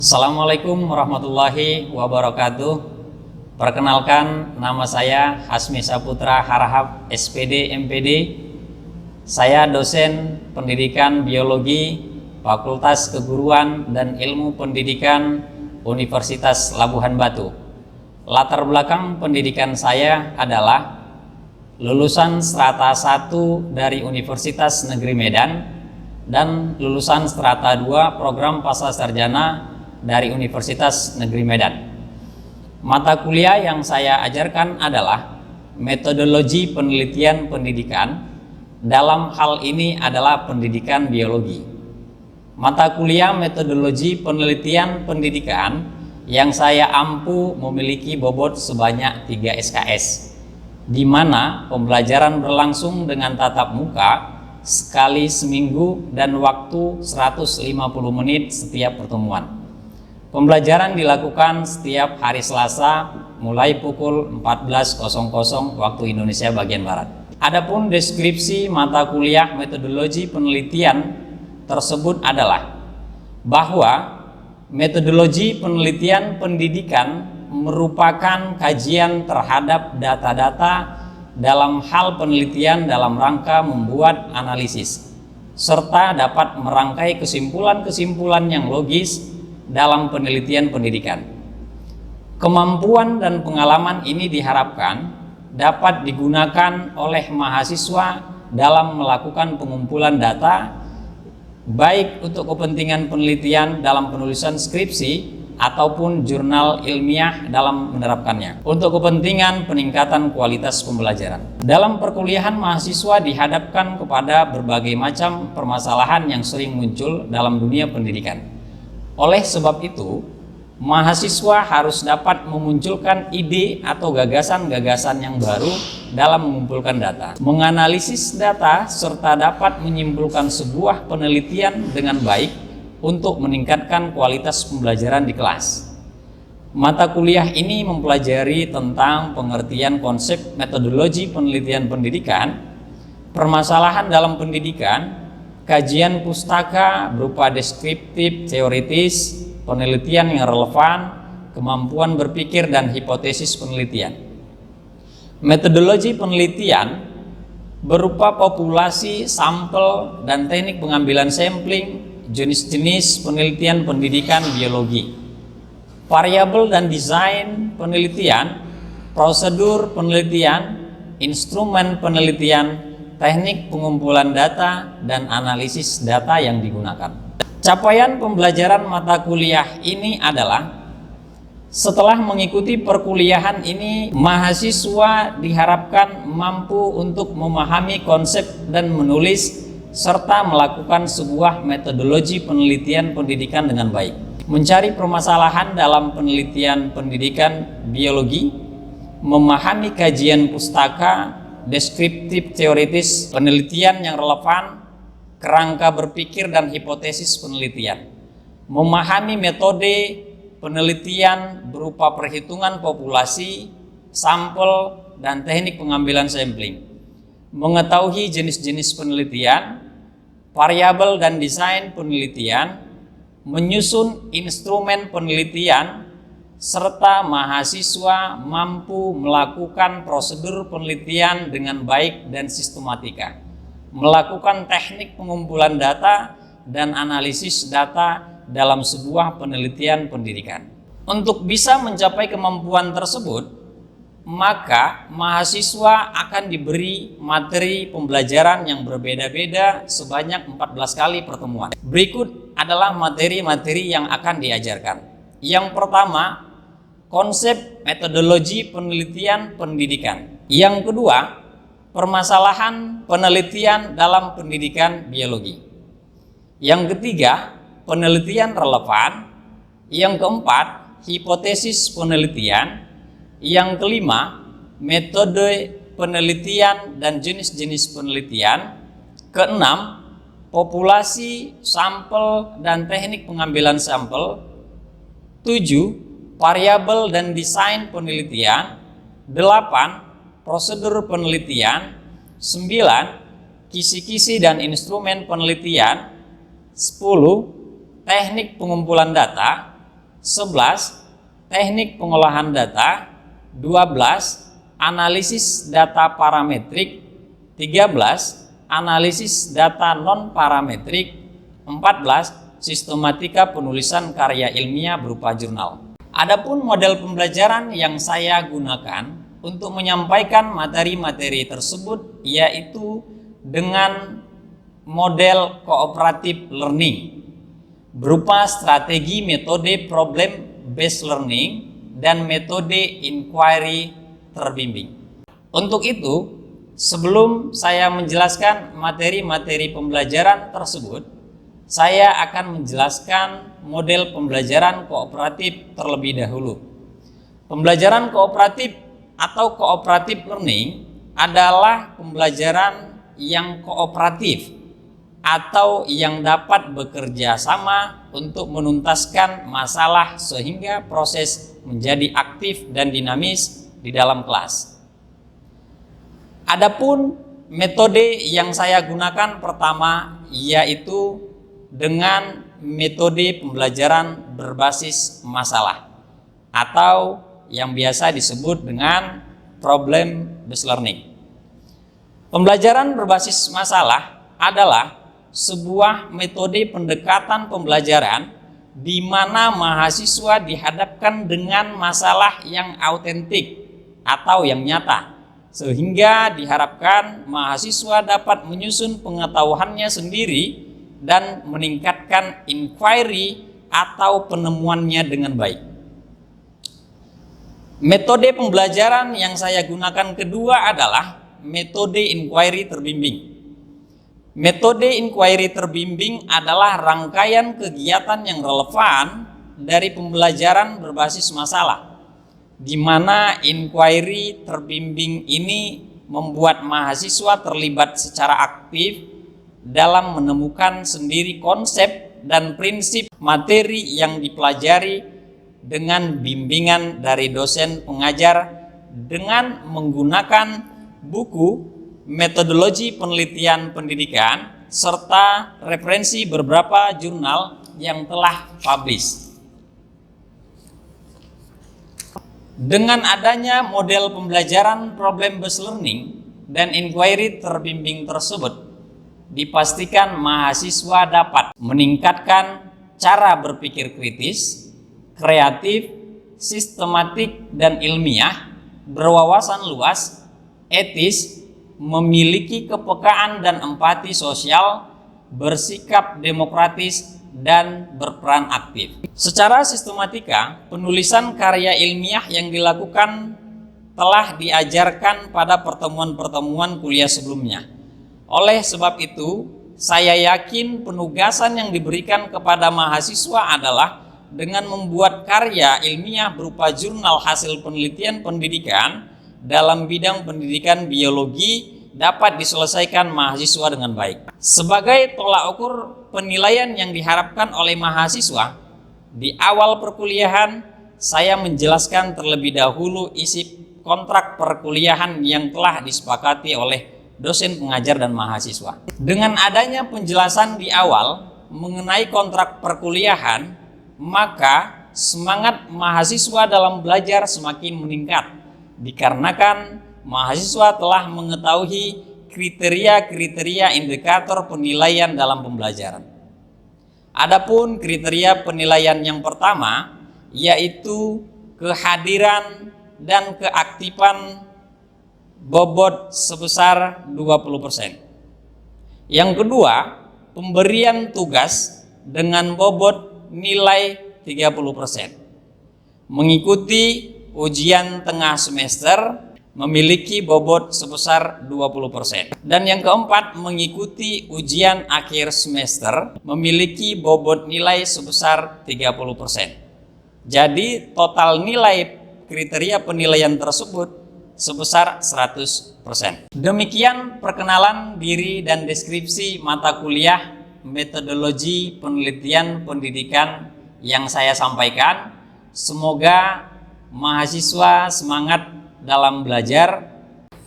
Assalamualaikum warahmatullahi wabarakatuh. Perkenalkan, nama saya Hasmi Saputra Harahap, SPD MPD. Saya dosen pendidikan biologi Fakultas Keguruan dan Ilmu Pendidikan Universitas Labuhan Batu. Latar belakang pendidikan saya adalah lulusan strata 1 dari Universitas Negeri Medan dan lulusan strata 2 program Pascasarjana dari Universitas Negeri Medan. Mata kuliah yang saya ajarkan adalah metodologi penelitian pendidikan. Dalam hal ini adalah pendidikan biologi. Mata kuliah metodologi penelitian pendidikan yang saya ampu memiliki bobot sebanyak 3 SKS, di mana pembelajaran berlangsung dengan tatap muka sekali seminggu dan waktu 150 menit setiap pertemuan. Pembelajaran dilakukan setiap hari Selasa mulai pukul 14.00 waktu Indonesia bagian Barat. Adapun deskripsi mata kuliah metodologi penelitian tersebut adalah bahwa metodologi penelitian pendidikan merupakan kajian terhadap data-data dalam hal penelitian dalam rangka membuat analisis, serta dapat merangkai kesimpulan-kesimpulan yang logis dalam penelitian pendidikan. Kemampuan dan pengalaman ini diharapkan dapat digunakan oleh mahasiswa dalam melakukan pengumpulan data, baik untuk kepentingan penelitian dalam penulisan skripsi ataupun jurnal ilmiah dalam menerapkannya, untuk kepentingan peningkatan kualitas pembelajaran. Dalam perkuliahan, mahasiswa dihadapkan kepada berbagai macam permasalahan yang sering muncul dalam dunia pendidikan. Oleh sebab itu, mahasiswa harus dapat memunculkan ide atau gagasan-gagasan yang baru dalam mengumpulkan data, menganalisis data, serta dapat menyimpulkan sebuah penelitian dengan baik untuk meningkatkan kualitas pembelajaran di kelas. Mata kuliah ini mempelajari tentang pengertian konsep metodologi penelitian pendidikan, permasalahan dalam pendidikan, kajian pustaka berupa deskriptif, teoritis, penelitian yang relevan, kemampuan berpikir, dan hipotesis penelitian. Metodologi penelitian berupa populasi, sampel, dan teknik pengambilan sampling, jenis-jenis penelitian pendidikan biologi, variabel dan desain penelitian, prosedur penelitian, instrumen penelitian, teknik pengumpulan data, dan analisis data yang digunakan. Capaian pembelajaran mata kuliah ini adalah, setelah mengikuti perkuliahan ini, mahasiswa diharapkan mampu untuk memahami konsep dan menulis serta melakukan sebuah metodologi penelitian pendidikan dengan baik, mencari permasalahan dalam penelitian pendidikan biologi, memahami kajian pustaka, deskriptif, teoritis, penelitian yang relevan, kerangka berpikir, dan hipotesis penelitian, memahami metode penelitian berupa perhitungan populasi, sampel, dan teknik pengambilan sampling, mengetahui jenis-jenis penelitian, variabel dan desain penelitian, menyusun instrumen penelitian, serta mahasiswa mampu melakukan prosedur penelitian dengan baik dan sistematika, melakukan teknik pengumpulan data dan analisis data dalam sebuah penelitian pendidikan. Untuk bisa mencapai kemampuan tersebut, maka mahasiswa akan diberi materi pembelajaran yang berbeda-beda sebanyak 14 kali pertemuan. Berikut adalah materi-materi yang akan diajarkan. Yang pertama, konsep metodologi penelitian pendidikan. Yang kedua, permasalahan penelitian dalam pendidikan biologi. Yang ketiga, penelitian relevan. Yang keempat, hipotesis penelitian. Yang kelima, metode penelitian dan jenis-jenis penelitian. Keenam, populasi, sampel, dan teknik pengambilan sampel. 7, variabel dan desain penelitian. 8, prosedur penelitian. 9, kisi-kisi dan instrumen penelitian. 10, teknik pengumpulan data. 11. Teknik pengolahan data. 12. Analisis data parametrik. 13. Analisis data non-parametrik. 14. Sistematika penulisan karya ilmiah berupa jurnal. Adapun model pembelajaran yang saya gunakan untuk menyampaikan materi-materi tersebut yaitu dengan model cooperative learning berupa strategi metode problem based learning dan metode inquiry terbimbing. Untuk itu, sebelum saya menjelaskan materi-materi pembelajaran tersebut, saya akan menjelaskan model pembelajaran kooperatif terlebih dahulu. Pembelajaran kooperatif atau cooperative learning adalah pembelajaran yang kooperatif atau yang dapat bekerja sama untuk menuntaskan masalah sehingga proses menjadi aktif dan dinamis di dalam kelas. Adapun metode yang saya gunakan pertama yaitu dengan metode pembelajaran berbasis masalah atau yang biasa disebut dengan problem based learning. Pembelajaran berbasis masalah adalah sebuah metode pendekatan pembelajaran di mana mahasiswa dihadapkan dengan masalah yang autentik atau yang nyata, sehingga diharapkan mahasiswa dapat menyusun pengetahuannya sendiri dan meningkatkan inquiry atau penemuannya dengan baik. Metode pembelajaran yang saya gunakan kedua adalah metode inquiry terbimbing. Metode inquiry terbimbing adalah rangkaian kegiatan yang relevan dari pembelajaran berbasis masalah, di mana inquiry terbimbing ini membuat mahasiswa terlibat secara aktif dalam menemukan sendiri konsep dan prinsip materi yang dipelajari dengan bimbingan dari dosen pengajar dengan menggunakan buku, metodologi penelitian pendidikan, serta referensi beberapa jurnal yang telah publish. Dengan adanya model pembelajaran problem based learning dan inquiry terbimbing tersebut, dipastikan mahasiswa dapat meningkatkan cara berpikir kritis, kreatif, sistematik, dan ilmiah, berwawasan luas, etis, memiliki kepekaan dan empati sosial, bersikap demokratis, dan berperan aktif. Secara sistematika, penulisan karya ilmiah yang dilakukan telah diajarkan pada pertemuan-pertemuan kuliah sebelumnya. Oleh sebab itu, saya yakin penugasan yang diberikan kepada mahasiswa adalah dengan membuat karya ilmiah berupa jurnal hasil penelitian pendidikan dalam bidang pendidikan biologi dapat diselesaikan mahasiswa dengan baik. Sebagai tolak ukur penilaian yang diharapkan oleh mahasiswa, di awal perkuliahan saya menjelaskan terlebih dahulu isi kontrak perkuliahan yang telah disepakati oleh dosen pengajar dan mahasiswa. Dengan adanya penjelasan di awal mengenai kontrak perkuliahan, maka semangat mahasiswa dalam belajar semakin meningkat dikarenakan mahasiswa telah mengetahui kriteria-kriteria indikator penilaian dalam pembelajaran. Adapun kriteria penilaian yang pertama yaitu kehadiran dan keaktifan bobot sebesar 20%. Yang kedua, pemberian tugas dengan bobot nilai 30%. Mengikuti ujian tengah semester memiliki bobot sebesar 20%. Dan yang keempat, mengikuti ujian akhir semester memiliki bobot nilai sebesar 30%. Jadi total nilai kriteria penilaian tersebut sebesar 100%. Demikian perkenalan diri dan deskripsi mata kuliah metodologi penelitian pendidikan yang saya sampaikan. Semoga mahasiswa semangat dalam belajar.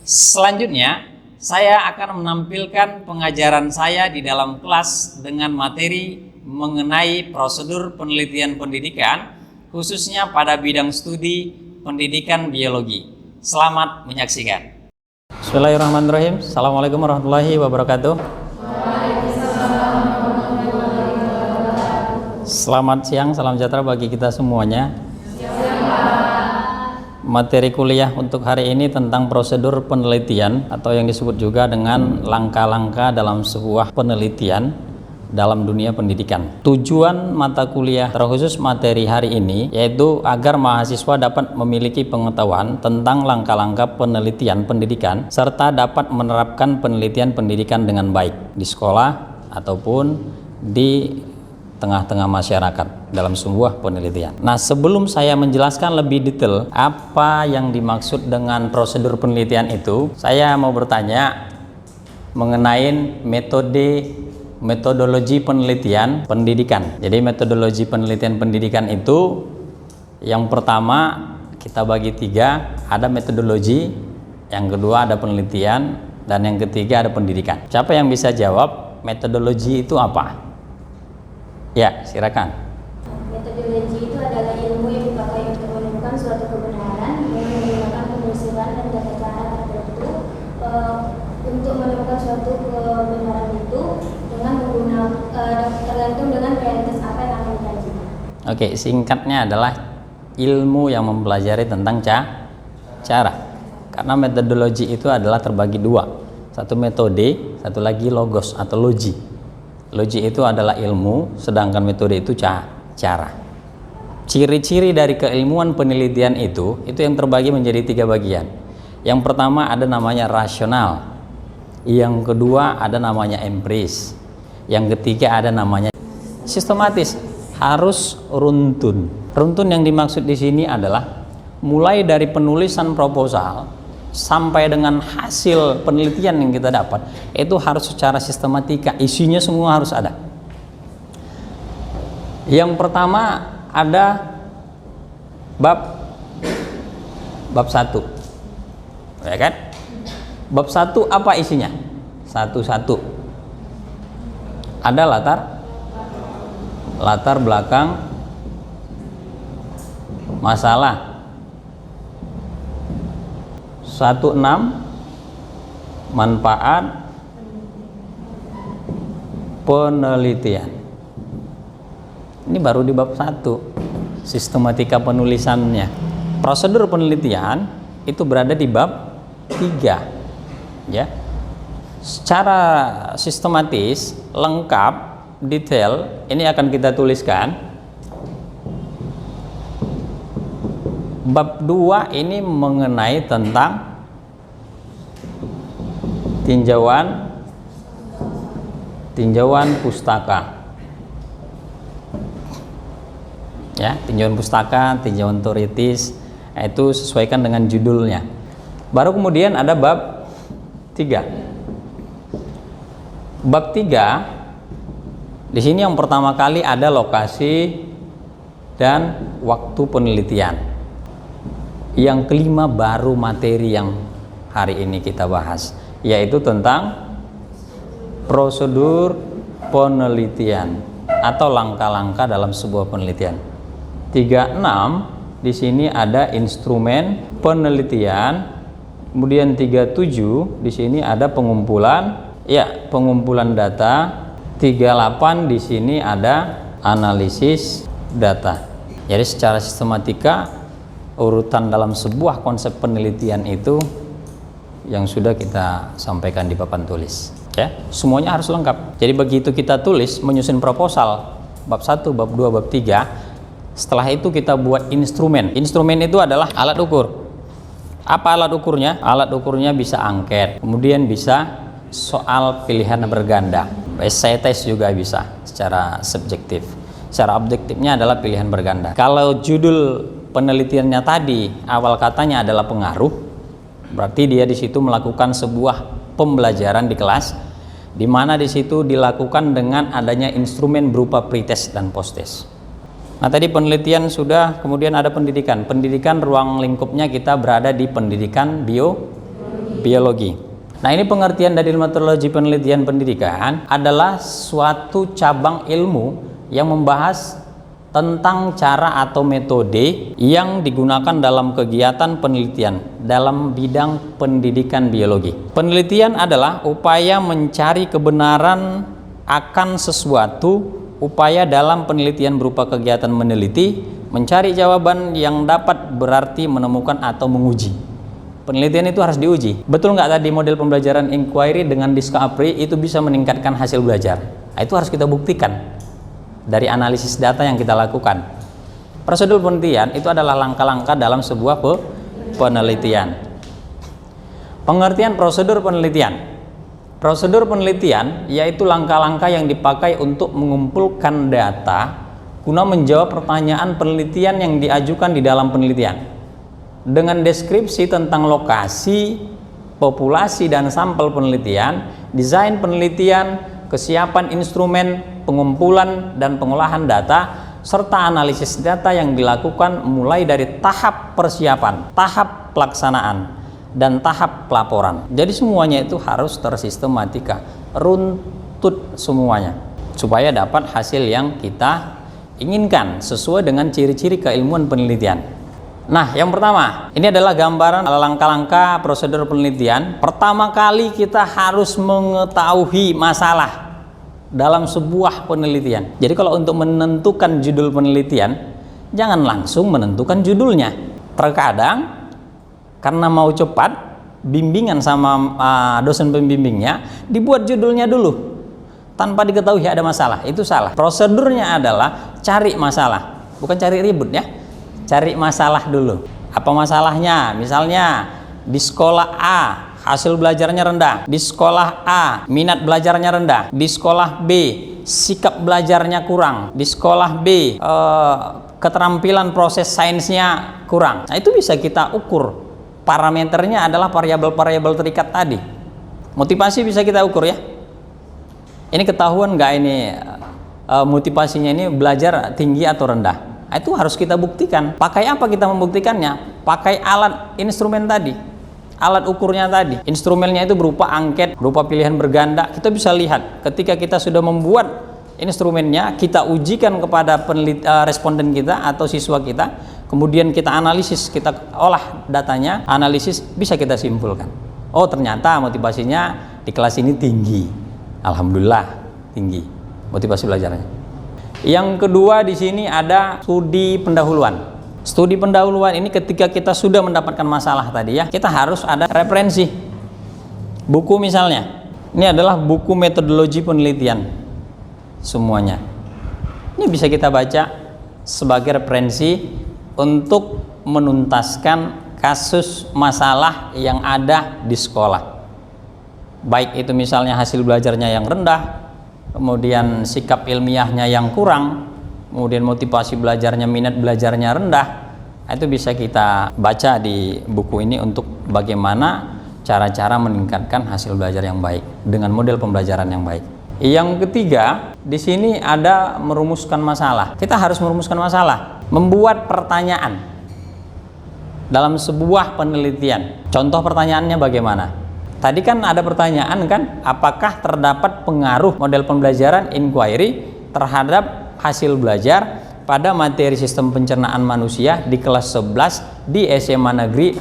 Selanjutnya, saya akan menampilkan pengajaran saya di dalam kelas dengan materi mengenai prosedur penelitian pendidikan, khususnya pada bidang studi pendidikan biologi. Selamat menyaksikan. Bismillahirrahmanirrahim. Assalamualaikum warahmatullahi wabarakatuh. Selamat siang, salam sejahtera bagi kita semuanya. Materi kuliah untuk hari ini tentang prosedur penelitian atau yang disebut juga dengan langkah-langkah dalam sebuah penelitian dalam dunia pendidikan. Tujuan mata kuliah terkhusus materi hari ini yaitu agar mahasiswa dapat memiliki pengetahuan tentang langkah-langkah penelitian pendidikan serta dapat menerapkan penelitian pendidikan dengan baik di sekolah ataupun di tengah-tengah masyarakat dalam sebuah penelitian. Nah, sebelum saya menjelaskan lebih detail apa yang dimaksud dengan prosedur penelitian itu, saya mau bertanya mengenai metodologi penelitian pendidikan. Jadi metodologi penelitian pendidikan itu yang pertama kita bagi tiga, ada metodologi, yang kedua ada penelitian, dan yang ketiga ada pendidikan. Siapa yang bisa jawab metodologi itu apa? Ya, silakan. Metodologi itu adalah ilmu yang dipakai untuk menemukan suatu kebenaran dengan menggunakan penelusuran dan tata cara tertentu untuk menemukan suatu kebenaran itu dengan menggunakan tergantung dengan realitas apa yang akan dikaji. Oke, singkatnya adalah ilmu yang mempelajari tentang cara. Karena metodologi itu adalah terbagi dua. Satu metode, satu lagi logos atau logi. Logi itu adalah ilmu, sedangkan metode itu cara. Ciri-ciri dari keilmuan penelitian itu yang terbagi menjadi tiga bagian. Yang pertama ada namanya rasional, yang kedua ada namanya empiris, yang ketiga ada namanya sistematis. Harus runtun. Runtun yang dimaksud di sini adalah mulai dari penulisan proposal sampai dengan hasil penelitian yang kita dapat itu harus secara sistematika, isinya semua harus ada. Yang pertama ada bab 1, ya kan? Bab 1 apa isinya? Satu-satu. Ada latar belakang masalah. 16 manfaat penelitian. Ini baru di bab 1, sistematika penulisannya. Prosedur penelitian itu berada di bab 3, ya. Secara sistematis, lengkap, detail ini akan kita tuliskan. Bab 2 ini mengenai tentang tinjauan pustaka. Ya, tinjauan pustaka, tinjauan teoritis, itu sesuaikan dengan judulnya. Baru kemudian ada bab 3. Bab 3 di sini yang pertama kali ada lokasi dan waktu penelitian. Yang kelima baru materi yang hari ini kita bahas, yaitu tentang prosedur penelitian atau langkah-langkah dalam sebuah penelitian. 36 di sini ada instrumen penelitian, kemudian 37 di sini ada pengumpulan data, 38 di sini ada analisis data. Jadi secara sistematika urutan dalam sebuah konsep penelitian itu yang sudah kita sampaikan di papan tulis, ya. Semuanya harus lengkap. Jadi begitu kita tulis menyusun proposal bab 1, bab 2, bab 3, setelah itu kita buat instrumen. Instrumen itu adalah alat ukur. Apa alat ukurnya? Alat ukurnya bisa angket, kemudian bisa soal pilihan berganda, essay test juga bisa secara subjektif. Secara objektifnya adalah pilihan berganda. Kalau judul penelitiannya tadi awal katanya adalah pengaruh, berarti dia di situ melakukan sebuah pembelajaran di kelas, di mana di situ dilakukan dengan adanya instrumen berupa pretest dan posttest. Nah, tadi penelitian sudah, kemudian ada pendidikan. Pendidikan ruang lingkupnya kita berada di pendidikan biologi. Nah, ini pengertian dari metodologi penelitian pendidikan adalah suatu cabang ilmu yang membahas tentang cara atau metode yang digunakan dalam kegiatan penelitian dalam bidang pendidikan biologi. Penelitian adalah upaya mencari kebenaran akan sesuatu, upaya dalam penelitian berupa kegiatan meneliti, mencari jawaban yang dapat berarti menemukan atau menguji. Penelitian itu harus diuji. Betul nggak tadi model pembelajaran inquiry dengan discovery itu bisa meningkatkan hasil belajar? Nah, itu harus kita buktikan dari analisis data yang kita lakukan. Prosedur penelitian itu adalah langkah-langkah dalam sebuah penelitian. Pengertian prosedur penelitian. Prosedur penelitian yaitu langkah-langkah yang dipakai untuk mengumpulkan data guna menjawab pertanyaan penelitian yang diajukan di dalam penelitian dengan deskripsi tentang lokasi, populasi dan sampel penelitian, desain penelitian, kesiapan instrumen, pengumpulan dan pengolahan data, serta analisis data yang dilakukan mulai dari tahap persiapan, tahap pelaksanaan, dan tahap pelaporan. Jadi semuanya itu harus tersistematika, runtut semuanya, supaya dapat hasil yang kita inginkan sesuai dengan ciri-ciri keilmuan penelitian. Nah, yang pertama, ini adalah gambaran langkah-langkah prosedur penelitian. Pertama kali kita harus mengetahui masalah dalam sebuah penelitian. Jadi kalau untuk menentukan judul penelitian, jangan langsung menentukan judulnya. Terkadang karena mau cepat, bimbingan sama dosen pembimbingnya dibuat judulnya dulu tanpa diketahui ada masalah. Itu salah. Prosedurnya adalah cari masalah, bukan cari ribut ya. Cari masalah dulu. Apa masalahnya? Misalnya di sekolah A hasil belajarnya rendah, di sekolah A minat belajarnya rendah, di sekolah B sikap belajarnya kurang, di sekolah B keterampilan proses sainsnya kurang. Nah, itu bisa kita ukur. Parameternya adalah variabel-variabel terikat tadi. Motivasi bisa kita ukur ya. Ini ketahuan nggak ini motivasinya ini belajar tinggi atau rendah. Nah, itu harus kita buktikan. Pakai apa kita membuktikannya? Pakai alat instrumen tadi. Alat ukurnya tadi, instrumennya itu berupa angket, berupa pilihan berganda. Kita bisa lihat ketika kita sudah membuat instrumennya, kita ujikan kepada responden kita atau siswa kita, kemudian kita analisis, kita olah datanya, analisis, bisa kita simpulkan. Oh, ternyata motivasinya di kelas ini tinggi. Alhamdulillah tinggi motivasi belajarnya. Yang kedua di sini ada studi pendahuluan. Studi pendahuluan ini ketika kita sudah mendapatkan masalah tadi ya, kita harus ada referensi. Buku misalnya, ini adalah buku metodologi penelitian semuanya. Ini bisa kita baca sebagai referensi untuk menuntaskan kasus masalah yang ada di sekolah. Baik itu misalnya hasil belajarnya yang rendah, kemudian sikap ilmiahnya yang kurang, kemudian motivasi belajarnya, minat belajarnya rendah. Itu bisa kita baca di buku ini untuk bagaimana cara-cara meningkatkan hasil belajar yang baik dengan model pembelajaran yang baik. Yang ketiga, di sini ada merumuskan masalah. Kita harus merumuskan masalah, membuat pertanyaan dalam sebuah penelitian. Contoh pertanyaannya bagaimana? Tadi kan ada pertanyaan kan, apakah terdapat pengaruh model pembelajaran inquiry terhadap hasil belajar pada materi sistem pencernaan manusia di kelas 11 di SMA negeri,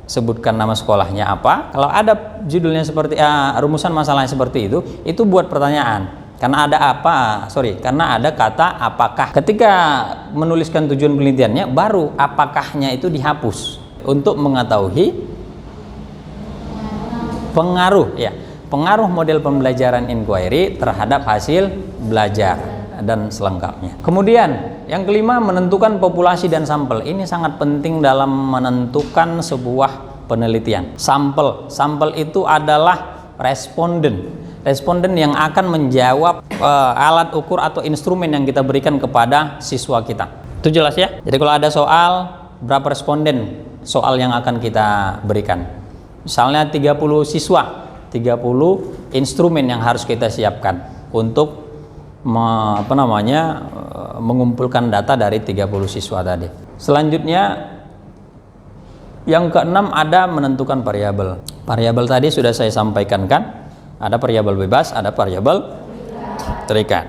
sebutkan nama sekolahnya apa. Kalau ada judulnya seperti rumusan masalahnya seperti itu buat pertanyaan. Karena ada kata apakah. Ketika menuliskan tujuan penelitiannya, baru apakahnya itu dihapus untuk mengetahui pengaruh model pembelajaran inquiry terhadap hasil belajar dan selengkapnya. Kemudian yang kelima, menentukan populasi dan sampel. Ini sangat penting dalam menentukan sebuah penelitian. Sampel itu adalah responden yang akan menjawab alat ukur atau instrumen yang kita berikan kepada siswa kita. Itu jelas ya? Jadi kalau ada soal, berapa responden soal yang akan kita berikan? Misalnya 30 siswa, 30 instrumen yang harus kita siapkan untuk mengumpulkan data dari 30 siswa tadi. Selanjutnya yang keenam ada menentukan variabel. Variabel tadi sudah saya sampaikan kan? Ada variabel bebas, ada variabel terikat.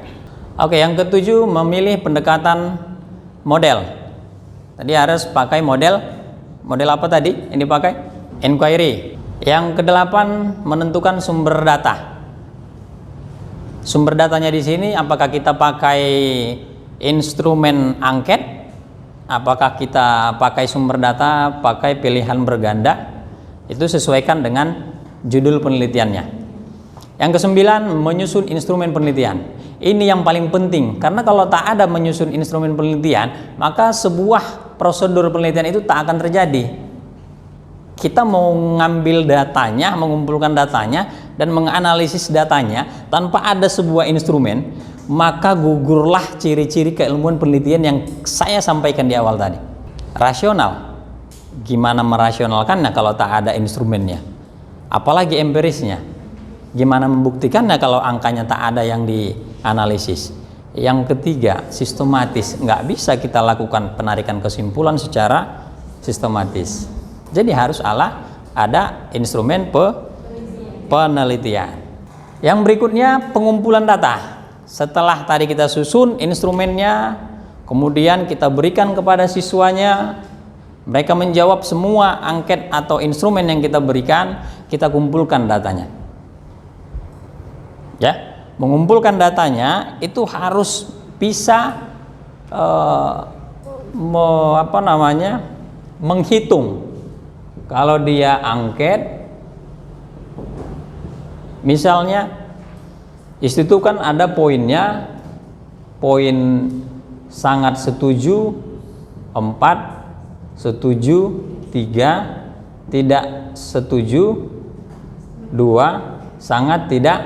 Oke, yang ketujuh memilih pendekatan model. Tadi harus pakai model apa tadi? Ini pakai inquiry. Yang kedelapan, menentukan sumber data. Sumber datanya di sini apakah kita pakai instrumen angket, apakah kita pakai sumber data, pakai pilihan berganda, itu sesuaikan dengan judul penelitiannya. Yang kesembilan, menyusun instrumen penelitian. Ini yang paling penting, karena kalau tak ada menyusun instrumen penelitian, maka sebuah prosedur penelitian itu tak akan terjadi. Kita mau ngambil datanya, mengumpulkan datanya, dan menganalisis datanya tanpa ada sebuah instrumen, maka gugurlah ciri-ciri keilmuan penelitian yang saya sampaikan di awal tadi. Rasional, gimana merasionalkannya kalau tak ada instrumennya? Apalagi empirisnya, gimana membuktikannya kalau angkanya tak ada yang dianalisis? Yang ketiga, sistematis. Nggak bisa kita lakukan penarikan kesimpulan secara sistematis. Jadi harus ada instrumen penelitian. Yang berikutnya, pengumpulan data. Setelah tadi kita susun instrumennya, kemudian kita berikan kepada siswanya, mereka menjawab semua angket atau instrumen yang kita berikan, kita kumpulkan datanya. Ya, mengumpulkan datanya itu harus bisa menghitung. Kalau dia angket, misalnya itu kan ada poinnya, poin sangat setuju 4, setuju 3, tidak setuju 2, sangat tidak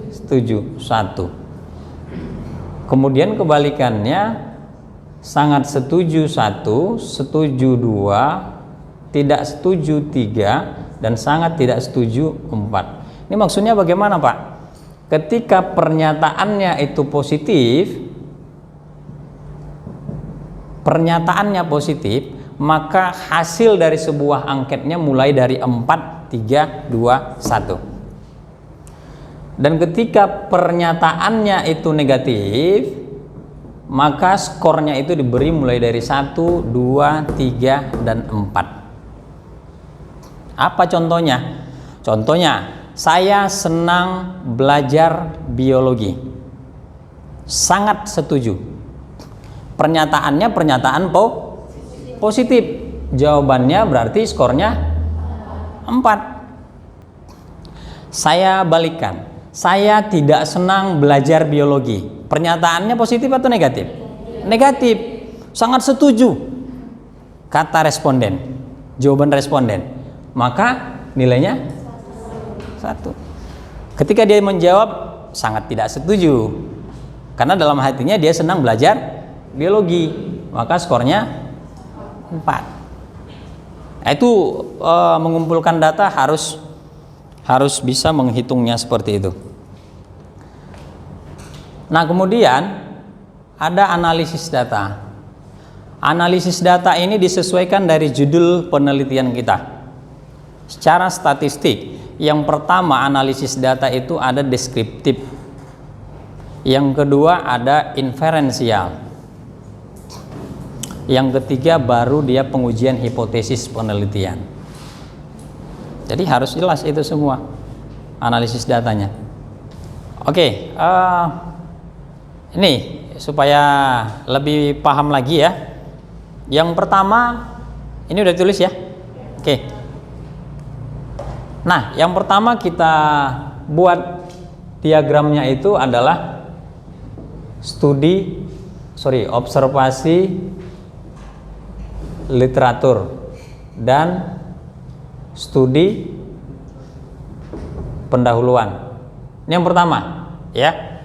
setuju 1. Kemudian kebalikannya, sangat setuju 1, setuju 2, tidak setuju 3, dan sangat tidak setuju 4. Ini maksudnya bagaimana, Pak? Ketika pernyataannya itu positif, maka hasil dari sebuah angketnya mulai dari 4, 3, 2, 1. Dan ketika pernyataannya itu negatif, maka skornya itu diberi mulai dari 1, 2, 3, dan 4. Apa contohnya? Contohnya, saya senang belajar biologi. Sangat setuju. Pernyataannya pernyataan positif. Jawabannya berarti skornya 4. Saya balikkan. Saya tidak senang belajar biologi. Pernyataannya positif atau negatif? Negatif. Sangat setuju. Kata responden. Jawaban responden. Maka nilainya 1. Ketika dia menjawab sangat tidak setuju, karena dalam hatinya dia senang belajar biologi, maka skornya 4. Nah, itu mengumpulkan data harus bisa menghitungnya seperti itu. Nah, kemudian ada analisis data. Analisis data ini disesuaikan dari judul penelitian kita. Secara statistik, yang pertama analisis data itu ada deskriptif, yang kedua ada inferensial, yang ketiga baru dia pengujian hipotesis penelitian. Jadi harus jelas itu semua analisis datanya. Oke, ini supaya lebih paham lagi ya. Yang pertama, ini udah tulis ya. Oke. Nah, yang pertama kita buat diagramnya itu adalah observasi literatur dan studi pendahuluan. Ini yang pertama, ya.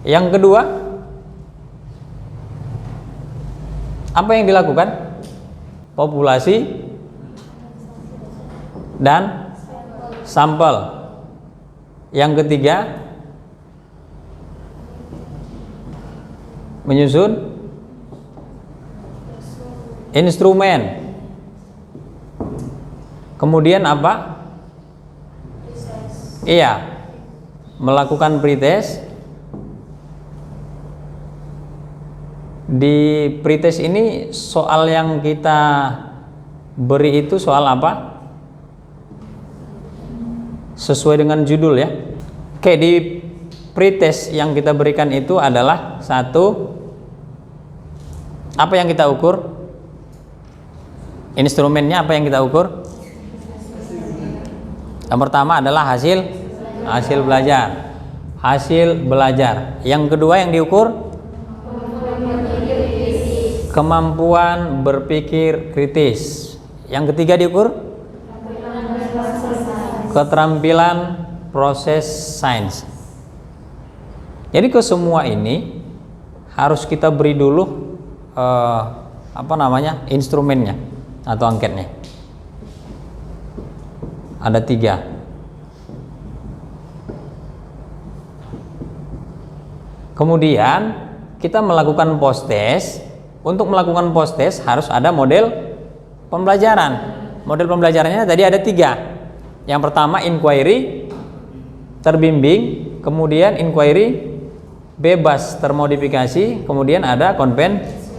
Yang kedua, apa yang dilakukan? Populasi dan sampel. Yang ketiga, menyusun instrumen. Kemudian apa? Iya, melakukan pretest Di pretest ini soal yang kita beri itu soal apa? Sesuai dengan judul ya. Oke, di pretest yang kita berikan itu adalah satu, apa yang kita ukur? Instrumennya apa yang kita ukur? Yang pertama adalah hasil belajar. Hasil belajar. Yang kedua yang diukur? Kemampuan berpikir kritis. Yang ketiga diukur? Keterampilan proses sains. Jadi ke semua ini harus kita beri dulu instrumennya atau angketnya. Ada 3. Kemudian kita melakukan post test. Untuk melakukan post test harus ada model pembelajaran. Model pembelajarannya tadi ada 3. Yang pertama inquiry terbimbing, kemudian inquiry bebas termodifikasi, kemudian ada konvensional.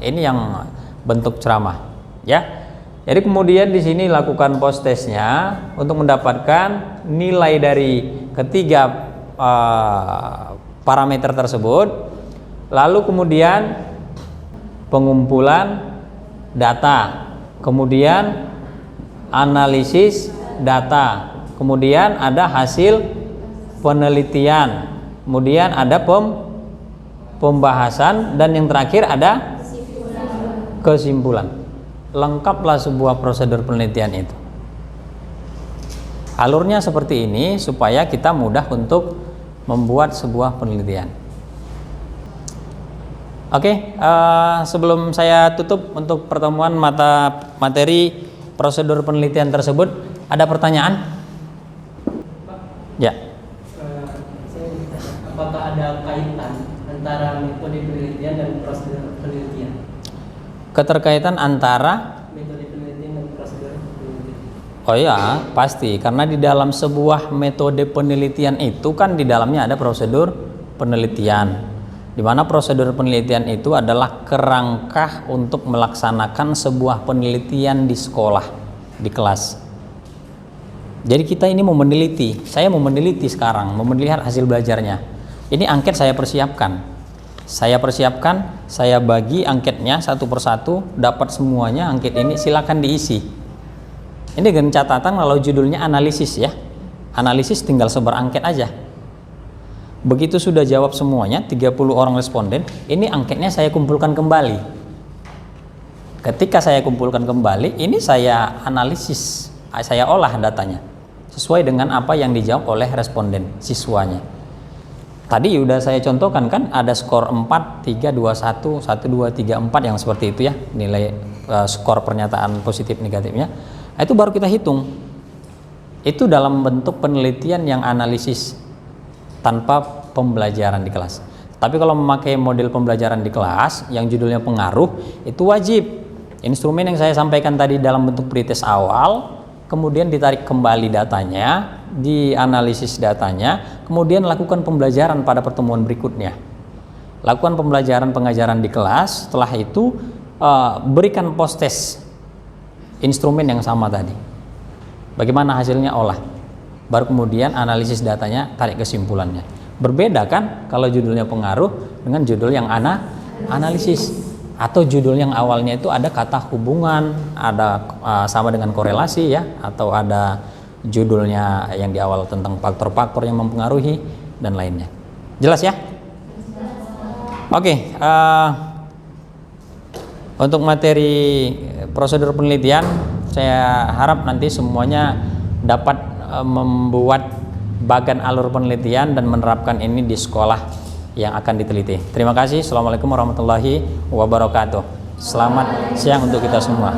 Ini yang bentuk ceramah, ya. Jadi kemudian di sini lakukan post testnya untuk mendapatkan nilai dari ketiga parameter tersebut. Lalu kemudian pengumpulan data, kemudian analisis data, kemudian ada hasil penelitian, kemudian ada pembahasan, dan yang terakhir ada kesimpulan. Lengkaplah sebuah prosedur penelitian itu. Alurnya seperti ini supaya kita mudah untuk membuat sebuah penelitian. Oke, sebelum saya tutup untuk pertemuan materi prosedur penelitian tersebut, ada pertanyaan? Ya. Apakah ada kaitan antara metode penelitian dan prosedur penelitian? Keterkaitan antara Metode penelitian dan prosedur penelitian. Oh ya, pasti, karena di dalam sebuah metode penelitian itu kan di dalamnya ada prosedur penelitian. Di mana prosedur penelitian itu adalah kerangka untuk melaksanakan sebuah penelitian di sekolah, di kelas. Jadi kita ini mau meneliti, saya mau meneliti sekarang, mau melihat hasil belajarnya. Ini angket saya persiapkan, saya bagi angketnya satu persatu, dapat semuanya angket ini, silakan diisi. Ini dengan catatan kalau judulnya analisis ya, analisis tinggal sebar angket aja. Begitu sudah jawab semuanya, 30 orang responden, ini angketnya saya kumpulkan kembali. Ketika saya kumpulkan kembali, ini saya analisis, saya olah datanya sesuai dengan apa yang dijawab oleh responden siswanya. Tadi udah saya contohkan kan, ada skor 4, 3, 2, 1, 1, 2, 3, 4 yang seperti itu ya, nilai skor pernyataan positif negatifnya. Itu baru kita hitung. Itu dalam bentuk penelitian yang analisis tanpa pembelajaran di kelas. Tapi kalau memakai model pembelajaran di kelas yang judulnya pengaruh, itu wajib instrumen yang saya sampaikan tadi dalam bentuk pretest awal, kemudian ditarik kembali datanya, dianalisis datanya, kemudian lakukan pembelajaran pada pertemuan berikutnya. Lakukan pembelajaran pengajaran di kelas, setelah itu berikan post test instrumen yang sama tadi. Bagaimana hasilnya, olah. Baru kemudian analisis datanya, tarik kesimpulannya. Berbeda kan kalau judulnya pengaruh dengan judul yang analisis, atau judul yang awalnya itu ada kata hubungan, ada sama dengan korelasi ya, atau ada judulnya yang di awal tentang faktor-faktor yang mempengaruhi dan lainnya. Jelas ya? Oke, untuk materi prosedur penelitian saya harap nanti semuanya dapat membuat bagan alur penelitian dan menerapkan ini di sekolah yang akan diteliti. Terima kasih. Assalamualaikum warahmatullahi wabarakatuh. Selamat siang untuk kita semua.